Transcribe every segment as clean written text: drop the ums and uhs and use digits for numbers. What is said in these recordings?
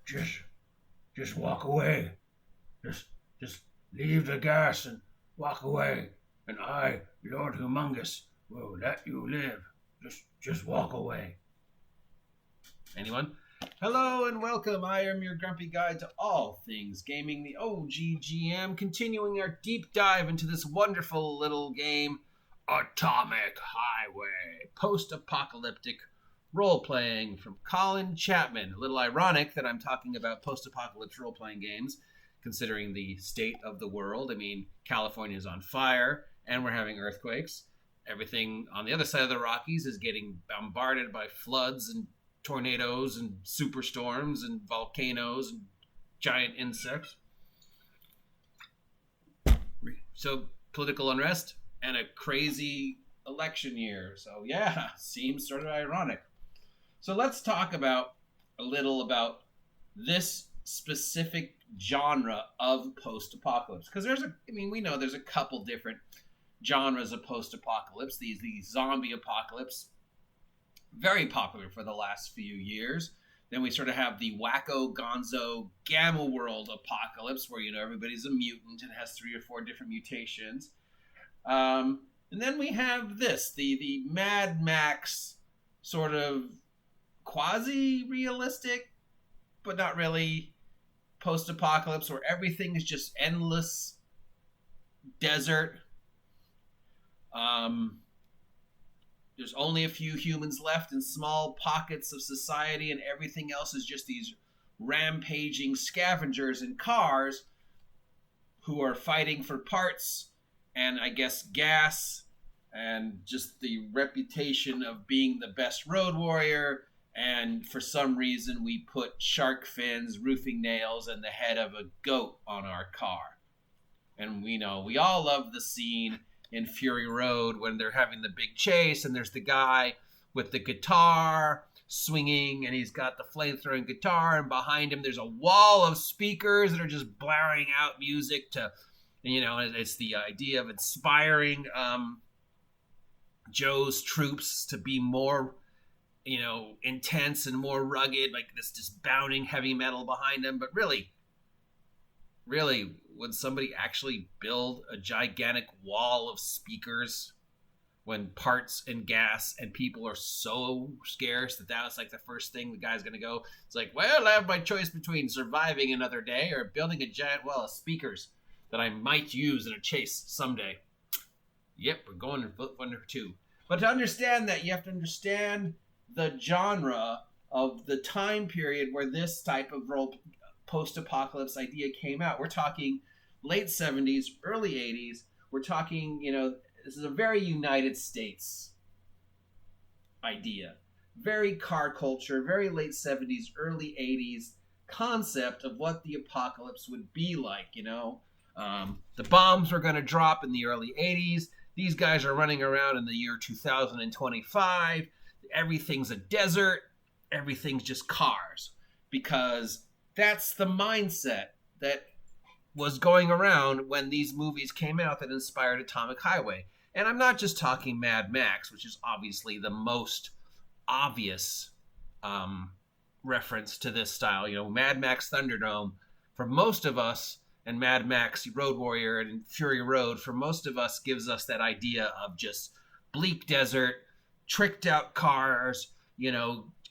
just just walk away. Just just leave the gas and walk away. And I, Lord Humongous, will let you live. Just walk away. Anyone? Hello and welcome. I am your grumpy guide to all things gaming, the OGGM, continuing our deep dive into this wonderful little game, Atomic Highway, post-apocalyptic role-playing from Colin Chapman. A little ironic that I'm talking about post-apocalypse role-playing games, considering the state of the world. I mean, California is on fire, and we're having earthquakes. Everything on the other side of the Rockies is getting bombarded by floods and tornadoes and superstorms and volcanoes and giant insects. So political unrest and a crazy election year. So yeah, seems sort of ironic. So let's talk about a little about this specific genre of post-apocalypse, because we know there's a couple different genres of post-apocalypse. These zombie apocalypse, very popular for the last few years. Then we sort of have the wacko gonzo gamma world apocalypse, where everybody's a mutant and has 3 or 4 different mutations. And then we have the Mad Max sort of quasi-realistic, but not really, post-apocalypse, where everything is just endless desert. There's only a few humans left in small pockets of society, and everything else is just these rampaging scavengers in cars who are fighting for parts and, I guess, gas, and just the reputation of being the best road warrior. And for some reason, we put shark fins, roofing nails, and the head of a goat on our car. And we all love the scene in Fury Road when they're having the big chase, and there's the guy with the guitar swinging, and he's got the flame-throwing guitar, and behind him there's a wall of speakers that are just blaring out music to, it's the idea of inspiring Joe's troops to be more, intense and more rugged, like this just bounding heavy metal behind them. But really, would somebody actually build a gigantic wall of speakers when parts and gas and people are so scarce that was like the first thing the guy's going to go? It's like, well, I have my choice between surviving another day or building a giant wall of speakers that I might use in a chase someday. Yep, we're going to vote for number 2. But to understand that, you have to understand the genre of the time period where this type of post-apocalypse idea came out. We're talking late 70s, early 80s. We're talking, this is a very United States idea. Very car culture, very late 70s, early 80s concept of what the apocalypse would be like, The bombs were going to drop in the early 80s. These guys are running around in the year 2025. Everything's a desert. Everything's just cars. Because that's the mindset that was going around when these movies came out that inspired Atomic Highway. And I'm not just talking Mad Max, which is obviously the most obvious reference to this style. Mad Max Thunderdome, for most of us, and Mad Max Road Warrior and Fury Road, for most of us, gives us that idea of just bleak desert, tricked out cars,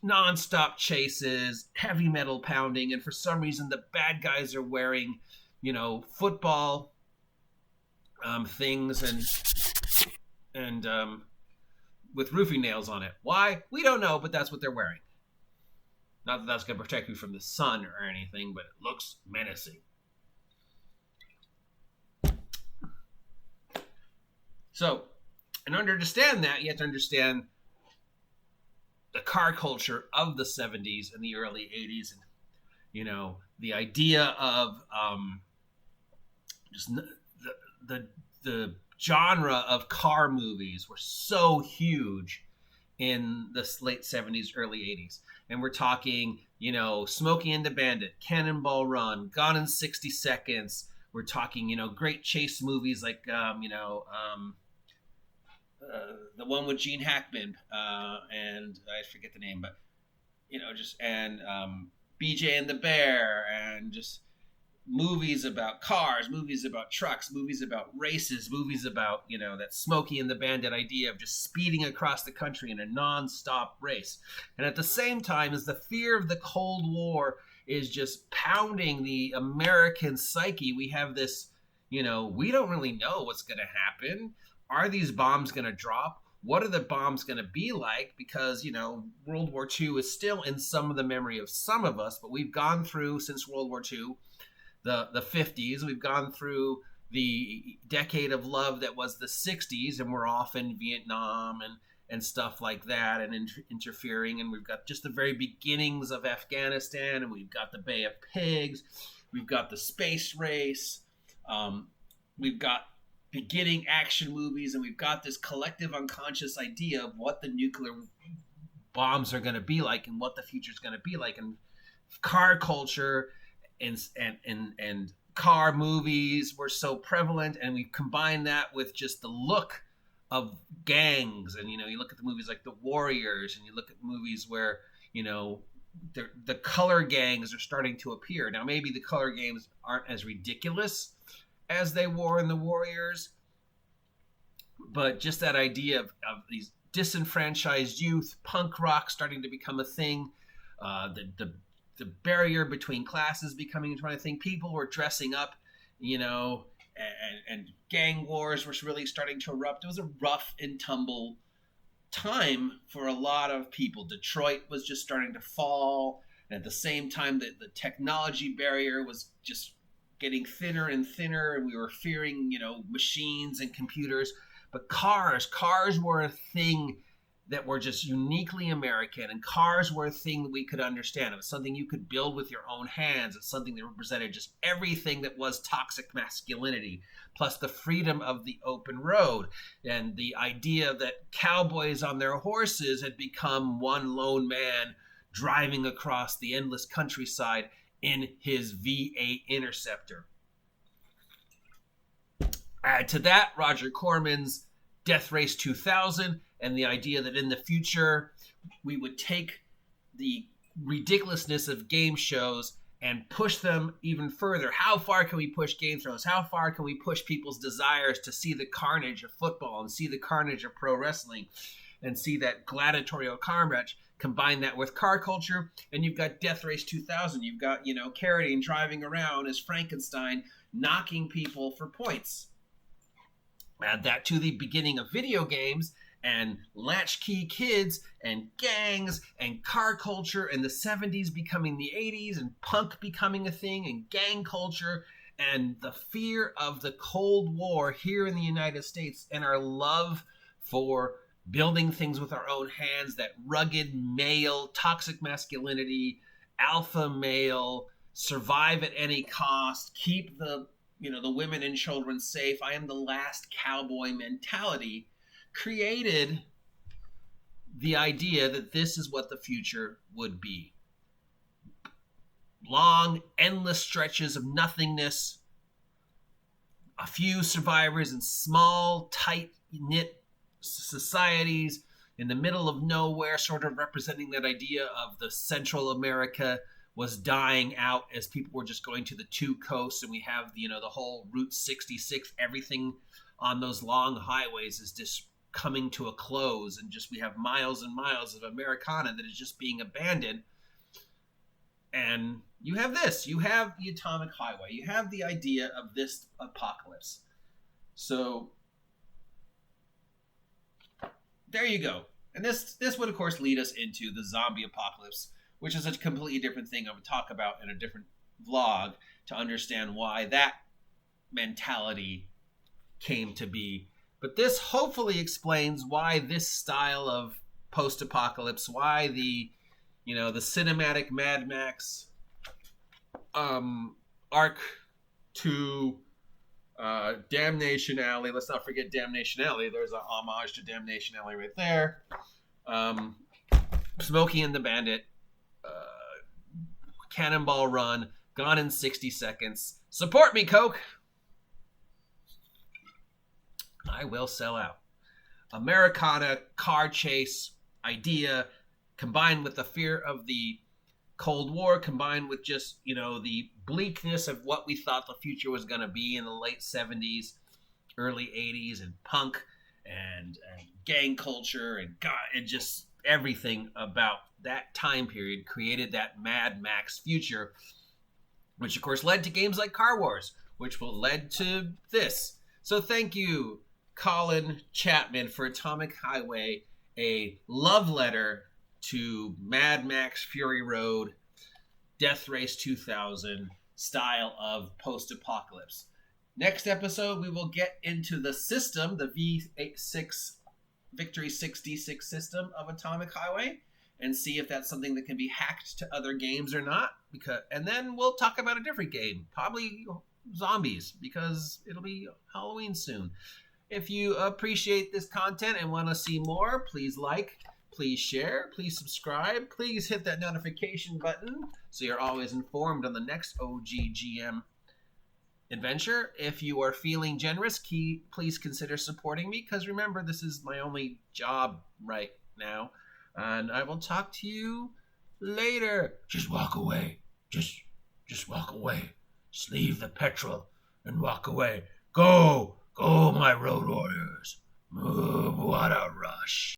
non-stop chases, heavy metal pounding, and for some reason the bad guys are wearing, football things and with roofing nails on it. Why? We don't know, but that's what they're wearing. Not that that's going to protect you from the sun or anything, but it looks menacing. So, in order to understand that, you have to understand the car culture of the 70s and the early 80s, and the idea of just the genre of car movies were so huge in the late 70s, early 80s. And we're talking, Smokey and the Bandit, Cannonball Run, Gone in 60 Seconds. We're talking, great chase movies like, the one with Gene Hackman, and I forget the name, but BJ and the Bear, and just movies about cars, movies about trucks, movies about races, movies about, that Smokey and the Bandit idea of just speeding across the country in a non-stop race. And at the same time, as the fear of the Cold War is just pounding the American psyche, we have this, we don't really know what's going to happen. Are these bombs going to drop? What are the bombs going to be like? Because, World War II is still in some of the memory of some of us, but we've gone through, since World War II, the 50s. We've gone through the decade of love that was the 60s, and we're off in Vietnam and stuff like that, and interfering. And we've got just the very beginnings of Afghanistan, and we've got the Bay of Pigs. We've got the space race. We've got beginning action movies, and we've got this collective unconscious idea of what the nuclear bombs are going to be like and what the future is going to be like. And car culture and car movies were so prevalent, and we combine that with just the look of gangs. And you look at the movies like The Warriors, and you look at movies where the color gangs are starting to appear. Now maybe the color gangs aren't as ridiculous as they were in The Warriors, but just that idea of these disenfranchised youth, punk rock starting to become a thing, the barrier between classes becoming a thing. People were dressing up, and gang wars were really starting to erupt. It was a rough and tumble time for a lot of people. Detroit was just starting to fall, and at the same time that the technology barrier was just getting thinner and thinner, and we were fearing, machines and computers. But cars were a thing that were just uniquely American, and cars were a thing that we could understand. It was something you could build with your own hands. It's something that represented just everything that was toxic masculinity, plus the freedom of the open road, and the idea that cowboys on their horses had become one lone man driving across the endless countryside in his V8 Interceptor. Add to that Roger Corman's Death Race 2000, and the idea that in the future we would take the ridiculousness of game shows and push them even further. How far can we push game shows? How far can we push people's desires to see the carnage of football and see the carnage of pro wrestling and see that gladiatorial carnage? Combine that with car culture, and you've got Death Race 2000. You've got, Carradine driving around as Frankenstein, knocking people for points. Add that to the beginning of video games and latchkey kids and gangs and car culture, and the 70s becoming the 80s, and punk becoming a thing, and gang culture, and the fear of the Cold War here in the United States, and our love for building things with our own hands, that rugged male, toxic masculinity, alpha male, survive at any cost, keep the women and children safe, I am the last cowboy mentality, created the idea that this is what the future would be. Long, endless stretches of nothingness, a few survivors in small, tight-knit societies in the middle of nowhere, sort of representing that idea of the Central America was dying out as people were just going to the two coasts, and we have the whole Route 66, everything on those long highways is just coming to a close, and just we have miles and miles of Americana that is just being abandoned. And you have this, you have the atomic highway, you have the idea of this apocalypse. So there you go. And this would of course lead us into the zombie apocalypse, which is a completely different thing I would talk about in a different vlog to understand why that mentality came to be. But this hopefully explains why this style of post-apocalypse, why the cinematic Mad Max arc to Damnation Alley. Let's not forget Damnation Alley. There's a homage to Damnation Alley right there. Smokey and the Bandit. Cannonball Run, Gone in 60 Seconds. Support me, Coke. I will sell out. Americana car chase idea combined with the fear of the Cold War combined with just, the bleakness of what we thought the future was going to be in the late 70s, early 80s, and punk and gang culture and just everything about that time period created that Mad Max future, which of course led to games like Car Wars, which will led to this. So thank you, Colin Chapman, for Atomic Highway, a love letter to Mad Max Fury Road, Death Race 2000 style of post-apocalypse. Next episode, we will get into the system, the V6 Victory 6D6 system of Atomic Highway, and see if that's something that can be hacked to other games or not. And then we'll talk about a different game, probably zombies, because it'll be Halloween soon. If you appreciate this content and want to see more, please like, please share, please subscribe, please hit that notification button so you're always informed on the next OGGM adventure. If you are feeling generous, please consider supporting me, because remember, this is my only job right now. And I will talk to you later. Just walk away. Just walk away. Just leave the petrol and walk away. Go, my road warriors. Move, what a rush.